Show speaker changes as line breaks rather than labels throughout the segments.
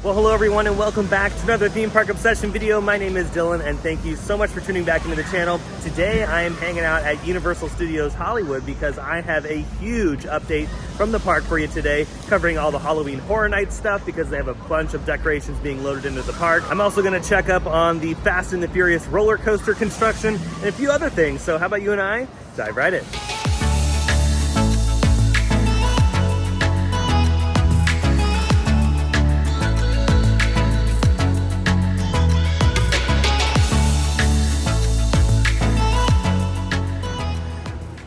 Well, hello everyone and welcome back to another Theme Park Obsession video. My name is Dylan and thank you so much for tuning back into the channel. Today I am hanging out at Universal Studios Hollywood because I have a huge update from the park for you today, covering all the Halloween Horror Nights stuff because they have a bunch of decorations being loaded into the park. I'm also going to check up on the Fast and the Furious roller coaster construction and a few other things. So how about you and I dive right in?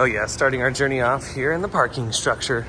Oh yeah, starting our journey off here in the parking structure.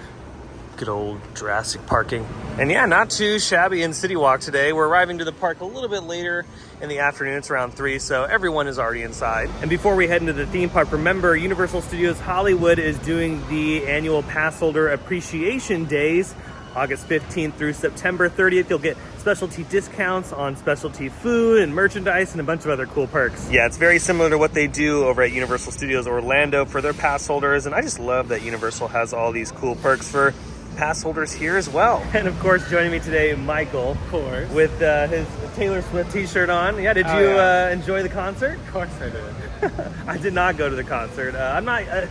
Good old Jurassic parking. And yeah, not too shabby in City Walk today. We're arriving to the park a little bit later in the afternoon. It's around 3, so everyone is already inside. And before we head into the theme park, remember Universal Studios Hollywood is doing the annual pass holder appreciation days, August 15th through September 30th. You'll get specialty discounts on specialty food and merchandise and a bunch of other cool perks. Yeah, it's very similar to what they do over at Universal Studios Orlando for their pass holders. And I just love that Universal has all these cool perks for pass holders here as well. And of course, joining me today, Michael,
of course,
with his Taylor Swift t-shirt on. Yeah, did you enjoy the concert?
Of course I did.
I did not go to the concert. I'm not a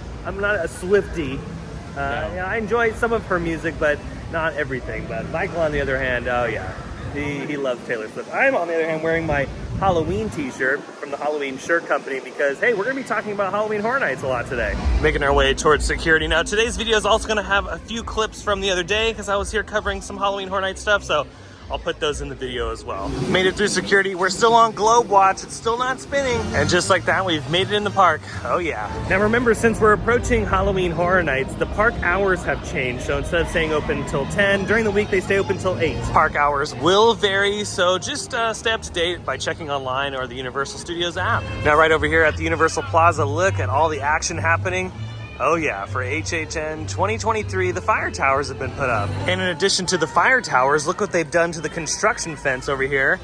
Swiftie.
No.
Yeah, I enjoy some of her music, but not everything. But Michael, on the other hand, oh yeah, he loves Taylor Swift. I'm, on the other hand, wearing my Halloween t-shirt from the Halloween Shirt Company because, hey, we're going to be talking about Halloween Horror Nights a lot today. Making our way towards security. Now, today's video is also going to have a few clips from the other day because I was here covering some Halloween Horror Nights stuff, so I'll put those in the video as well. Made it through security. We're still on Globe Watch. It's still not spinning. And just like that, we've made it in the park. Oh yeah. Now remember, since we're approaching Halloween Horror Nights, the park hours have changed. So instead of staying open until 10, during the week they stay open until 8. Park hours will vary, so just stay up to date by checking online or the Universal Studios app. Now right over here at the Universal Plaza, look at all the action happening. Oh yeah, for HHN 2023, the fire towers have been put up. And in addition to the fire towers, look what they've done to the construction fence over here.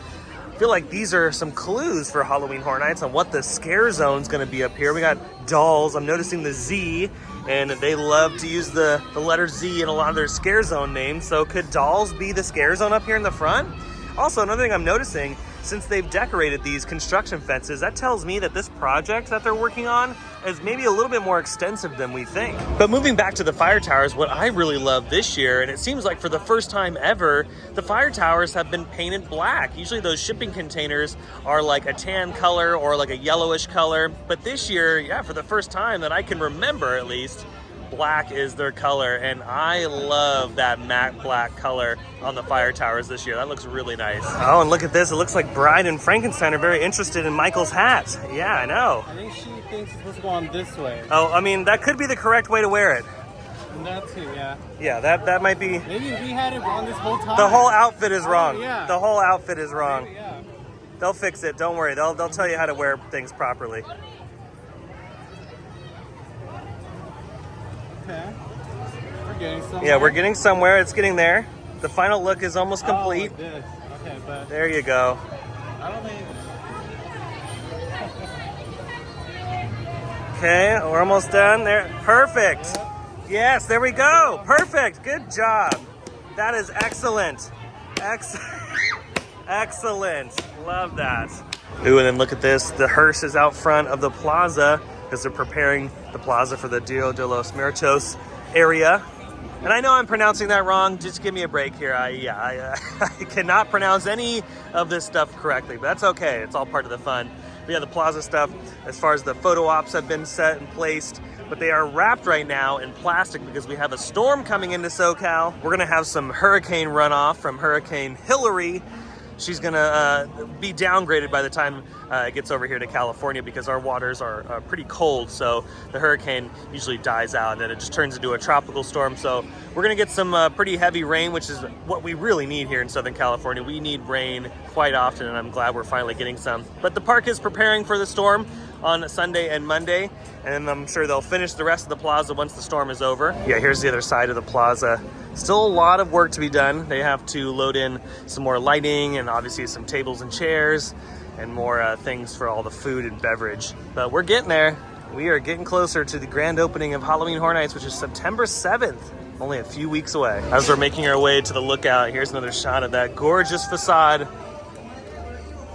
I feel like these are some clues for Halloween Horror Nights on what the scare zone's gonna be up here. We got dolls, I'm noticing the Z, and they love to use the letter Z in a lot of their scare zone names. So could dolls be the scare zone up here in the front? Also, another thing I'm noticing, since they've decorated these construction fences, that tells me that this project that they're working on is maybe a little bit more extensive than we think. But moving back to the fire towers, what I really love this year, and it seems like for the first time ever, the fire towers have been painted black. Usually those shipping containers are like a tan color or like a yellowish color. But this year, yeah, for the first time that I can remember at least, black is their color, and I love that matte black color on the fire towers this year. That looks really nice. Oh, and look at this. It looks like Bride and Frankenstein are very interested in Michael's hat. Yeah, I know.
I think she thinks it's supposed to go on this way.
Oh, I mean, that could be the correct way to wear it.
And that too, yeah.
Yeah, that might be.
Maybe we had it on this whole time.
The whole outfit is wrong.
Yeah.
The whole outfit is wrong.
Maybe, yeah.
They'll fix it. Don't worry. They'll tell you how to wear things properly.
Okay. We're getting somewhere.
Yeah, we're getting somewhere. It's getting there. The final look is almost complete.
Oh, like this. Okay, but
There you go.
I don't think.
Okay, we're almost done. There, perfect.
Yep.
Yes, there we go. Perfect. Good job. That is excellent. Excellent. Love that. Ooh, and then look at this. The hearse is out front of the plaza because they're preparing the plaza for the Dia de los Muertos area. And I know I'm pronouncing that wrong. Just give me a break here. I cannot pronounce any of this stuff correctly, but that's okay. It's all part of the fun. But yeah, the plaza stuff, as far as the photo ops have been set and placed, but they are wrapped right now in plastic because we have a storm coming into SoCal. We're gonna have some hurricane runoff from Hurricane Hillary. She's gonna be downgraded by the time it gets over here to California because our waters are pretty cold. So the hurricane usually dies out and then it just turns into a tropical storm. So we're gonna get some pretty heavy rain, which is what we really need here in Southern California. We need rain quite often, and I'm glad we're finally getting some. But the park is preparing for the storm on Sunday and Monday, and I'm sure they'll finish the rest of the plaza once the storm is over. Yeah, here's the other side of the plaza. Still a lot of work to be done. They have to load in some more lighting and obviously some tables and chairs and more things for all the food and beverage. But we're getting there. We are getting closer to the grand opening of Halloween Horror Nights, which is September 7th. only a few weeks away. As we're making our way to the lookout, here's another shot of that gorgeous facade.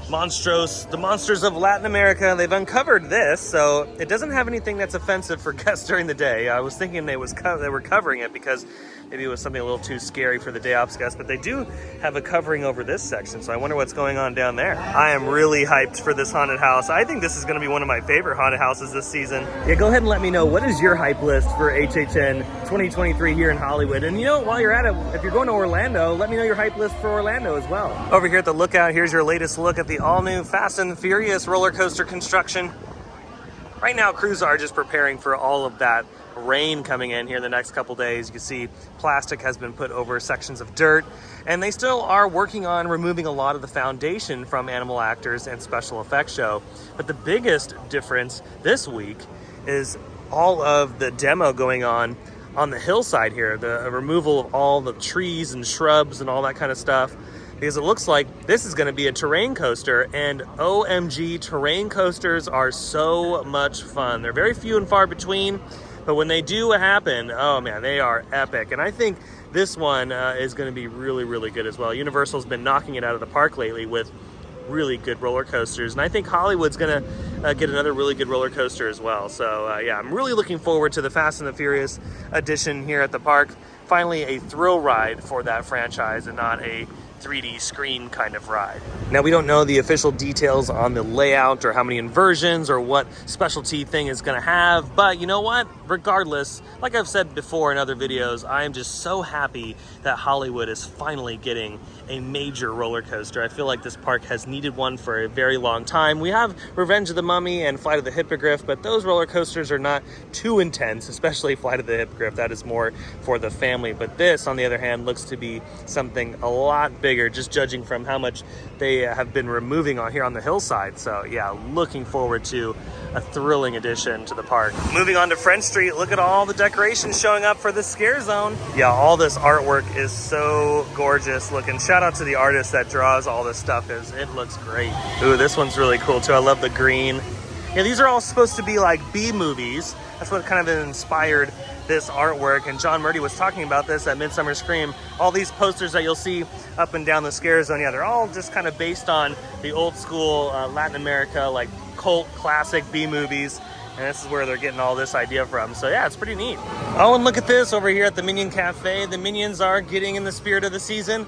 Monstros, the monsters of Latin America. They've uncovered this, so it doesn't have anything that's offensive for guests during the day. I was thinking they were covering it because maybe it was something a little too scary for the day ops guests, but they do have a covering over this section, so I wonder what's going on down there. I am really hyped for this haunted house. I think this is going to be one of my favorite haunted houses this season. Yeah, go ahead and let me know, what is your hype list for HHN 2023 here in Hollywood? And you know, while you're at it, if you're going to Orlando, let me know your hype list for Orlando as well. Over here at the lookout, here's your latest look at the all-new Fast and Furious roller coaster construction. Right now, crews are just preparing for all of that rain coming in here in the next couple days. You can see plastic has been put over sections of dirt, and they still are working on removing a lot of the foundation from Animal Actors and Special Effects Show. But the biggest difference this week is all of the demo going on the hillside here, the removal of all the trees and shrubs and all that kind of stuff, because it looks like this is going to be a terrain coaster, and OMG, terrain coasters are so much fun. They're very few and far between, but when they do happen, oh man, they are epic. And I think this one is going to be really, really good as well. Universal's been knocking it out of the park lately with really good roller coasters, and I think Hollywood's going to get another really good roller coaster as well. So yeah, I'm really looking forward to the Fast and the Furious edition here at the park. Finally, a thrill ride for that franchise and not a 3D screen kind of ride. Now, we don't know the official details on the layout or how many inversions or what specialty thing is going to have, but you know what? Regardless, like I've said before in other videos, I am just so happy that Hollywood is finally getting a major roller coaster. I feel like this park has needed one for a very long time. We have Revenge of the Mummy and Flight of the Hippogriff, but those roller coasters are not too intense, especially Flight of the Hippogriff. That is more for the family. But this, on the other hand, looks to be something a lot bigger, just judging from how much they have been removing on here on the hillside. So yeah, looking forward to a thrilling addition to the park. Moving on to French Street, look at all the decorations showing up for the Scare Zone. Yeah, all this artwork is so gorgeous looking. Shout out to the artist that draws all this stuff. It looks great. Ooh, this one's really cool too. I love the green. Yeah, these are all supposed to be like B movies. That's what kind of inspired this artwork, and John Murdy was talking about this at Midsummer Scream. All these posters that you'll see up and down the Scare Zone, yeah, they're all just kind of based on the old school Latin America, like cult classic B movies, and this is where they're getting all this idea from. So yeah, it's pretty neat. Oh, and look at this over here at the Minion Cafe. The Minions are getting in the spirit of the season.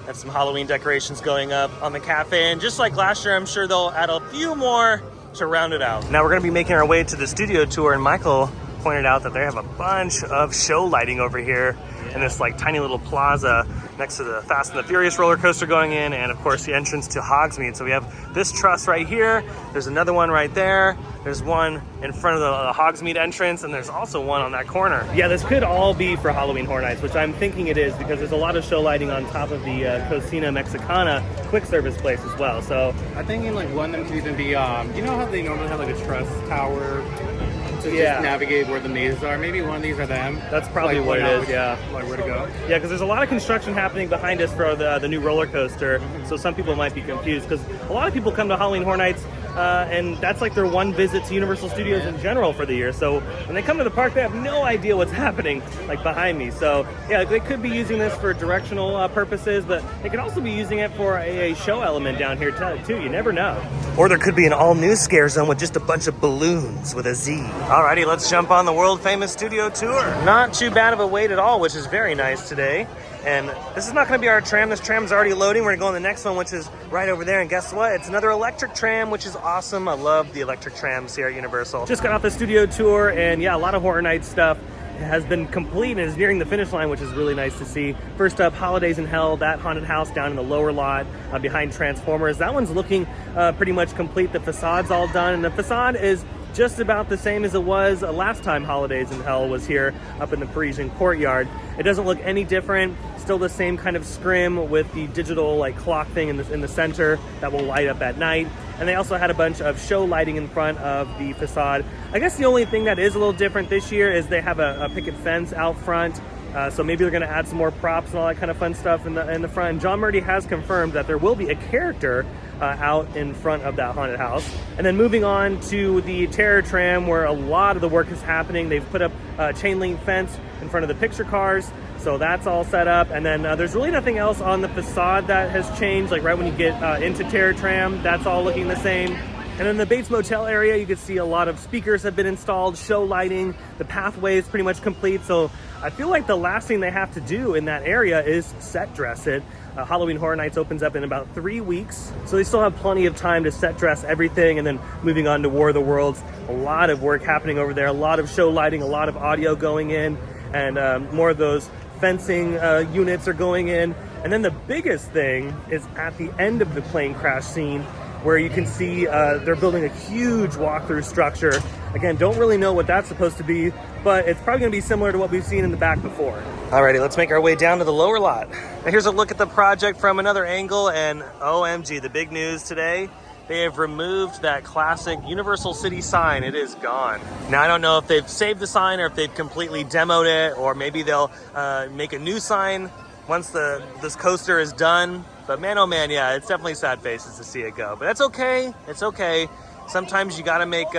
That's some Halloween decorations going up on the cafe, and just like last year, I'm sure they'll add a few more to round it out. Now we're going to be making our way to the studio tour, and Michael pointed out that they have a bunch of show lighting over here in this like tiny little plaza next to the Fast and the Furious roller coaster going in, and of course the entrance to Hogsmeade. So we have this truss right here, there's another one right there, there's one in front of the Hogsmeade entrance, and there's also one on that corner. Yeah, this could all be for Halloween Horror Nights, which I'm thinking it is, because there's a lot of show lighting on top of the Cocina Mexicana quick service place as well. So
I'm thinking like one of them could even be, you know how they normally have like a truss tower to just navigate where the mazes are? Maybe one of these are them.
That's probably
like,
what it is, yeah.
Like where to go.
Yeah, because there's a lot of construction happening behind us for the new roller coaster, so some people might be confused, because a lot of people come to Halloween Horror Nights and that's like their one visit to Universal Studios in general for the year. So when they come to the park, they have no idea what's happening like behind me. So yeah, they could be using this for directional purposes, but they could also be using it for a show element down here too. You never know. Or there could be an all-new Scare Zone with just a bunch of balloons with a Z. Alrighty, let's jump on the world-famous studio tour. Not too bad of a wait at all, which is very nice today. And this is not going to be our tram. This tram's already loading. We're going to go on the next one, which is right over there. And guess what? It's another electric tram, which is awesome. I love the electric trams here at Universal. Just got off the studio tour, and yeah, a lot of Horror Nights stuff has been complete and is nearing the finish line, which is really nice to see. First up, Holidays in Hell, that haunted house down in the lower lot behind Transformers. That one's looking pretty much complete. The facade's all done, and the facade is just about the same as it was last time Holidays in Hell was here up in the Parisian Courtyard. It doesn't look any different. Still the same kind of scrim with the digital like clock thing in the center that will light up at night. And they also had a bunch of show lighting in front of the facade. I guess the only thing that is a little different this year is they have a picket fence out front So maybe they're going to add some more props and all that kind of fun stuff in the front. And John Murdy has confirmed that there will be a character out in front of that haunted house. And then moving on to the Terror Tram, where a lot of the work is happening. They've put up a chain link fence in front of the picture cars, so that's all set up. And then there's really nothing else on the facade that has changed. Like right when you get into Terror Tram, that's all looking the same. And in the Bates Motel area, you can see a lot of speakers have been installed, show lighting, the pathway is pretty much complete. So I feel like the last thing they have to do in that area is set dress it. Halloween Horror Nights opens up in about 3 weeks, so they still have plenty of time to set dress everything. And then moving on to War of the Worlds, a lot of work happening over there, a lot of show lighting, a lot of audio going in, and more of those fencing units are going in. And then the biggest thing is at the end of the plane crash scene, where you can see they're building a huge walkthrough structure. Again, don't really know what that's supposed to be, but it's probably gonna be similar to what we've seen in the back before. Alrighty, let's make our way down to the lower lot. Now here's a look at the project from another angle, and OMG, the big news today, they have removed that classic Universal City sign. It is gone. Now I don't know if they've saved the sign or if they've completely demoed it, or maybe they'll make a new sign once this coaster is done. But man, oh man, yeah, it's definitely sad faces to see it go. But that's okay. It's okay. Sometimes you gotta make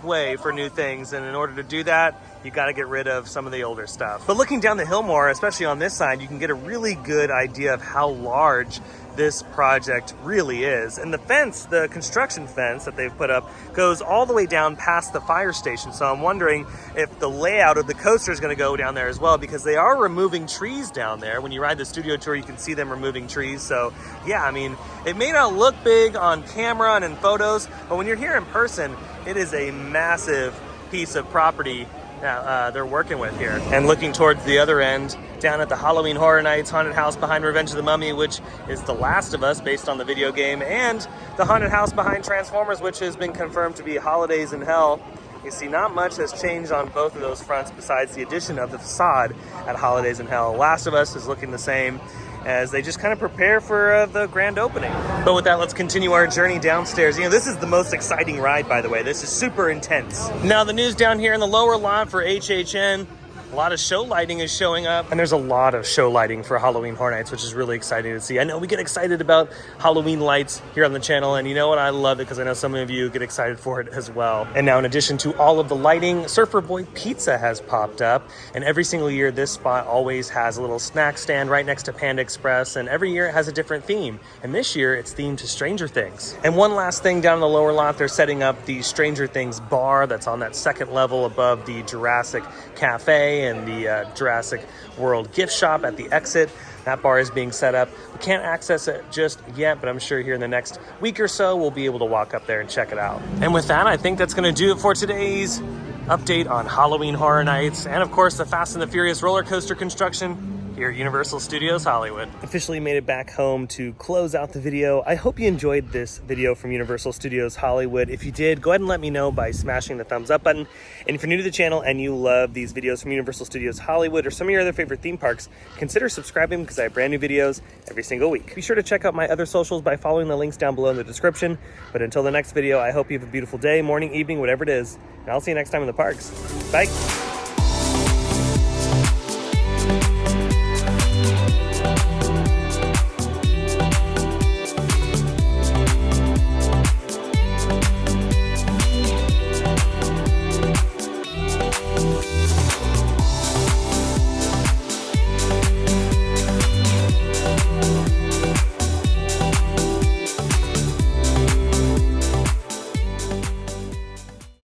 way for new things, and in order to do that, you gotta get rid of some of the older stuff. But looking down the hill more, especially on this side, you can get a really good idea of how large this project really is. And the fence, the construction fence that they've put up, goes all the way down past the fire station. So I'm wondering if the layout of the coaster is gonna go down there as well, because they are removing trees down there. When you ride the studio tour, you can see them removing trees. So yeah, I mean, it may not look big on camera and in photos, but when you're here in person, it is a massive piece of property that they're working with here. And looking towards the other end, down at the Halloween Horror Nights haunted house behind Revenge of the Mummy, which is The Last of Us based on the video game, and the haunted house behind Transformers, which has been confirmed to be Holidays in Hell. You see, not much has changed on both of those fronts besides the addition of the facade at Holidays in Hell. Last of Us is looking the same as they just kind of prepare for the grand opening. But with that, let's continue our journey downstairs. You know, this is the most exciting ride, by the way. This is super intense. Now, the news down here in the lower lot for HHN, a lot of show lighting is showing up, and there's a lot of show lighting for Halloween Horror Nights, which is really exciting to see. I know we get excited about Halloween lights here on the channel, and you know what? I love it because I know some of you get excited for it as well. And now, in addition to all of the lighting, Surfer Boy Pizza has popped up, and every single year this spot always has a little snack stand right next to Panda Express, and every year it has a different theme. And this year it's themed to Stranger Things. And one last thing, down in the lower lot, they're setting up the Stranger Things bar that's on that second level above the Jurassic Cafe and the Jurassic World gift shop at the exit. That bar is being set up. We can't access it just yet, but I'm sure here in the next week or so, we'll be able to walk up there and check it out. And with that, I think that's gonna do it for today's update on Halloween Horror Nights, and of course, the Fast and the Furious roller coaster construction here at Universal Studios Hollywood. Officially made it back home to close out the video. I hope you enjoyed this video from Universal Studios Hollywood. If you did, go ahead and let me know by smashing the thumbs up button. And if you're new to the channel and you love these videos from Universal Studios Hollywood or some of your other favorite theme parks, consider subscribing because I have brand new videos every single week. Be sure to check out my other socials by following the links down below in the description. But until the next video, I hope you have a beautiful day, morning, evening, whatever it is. And I'll see you next time in the parks. Bye.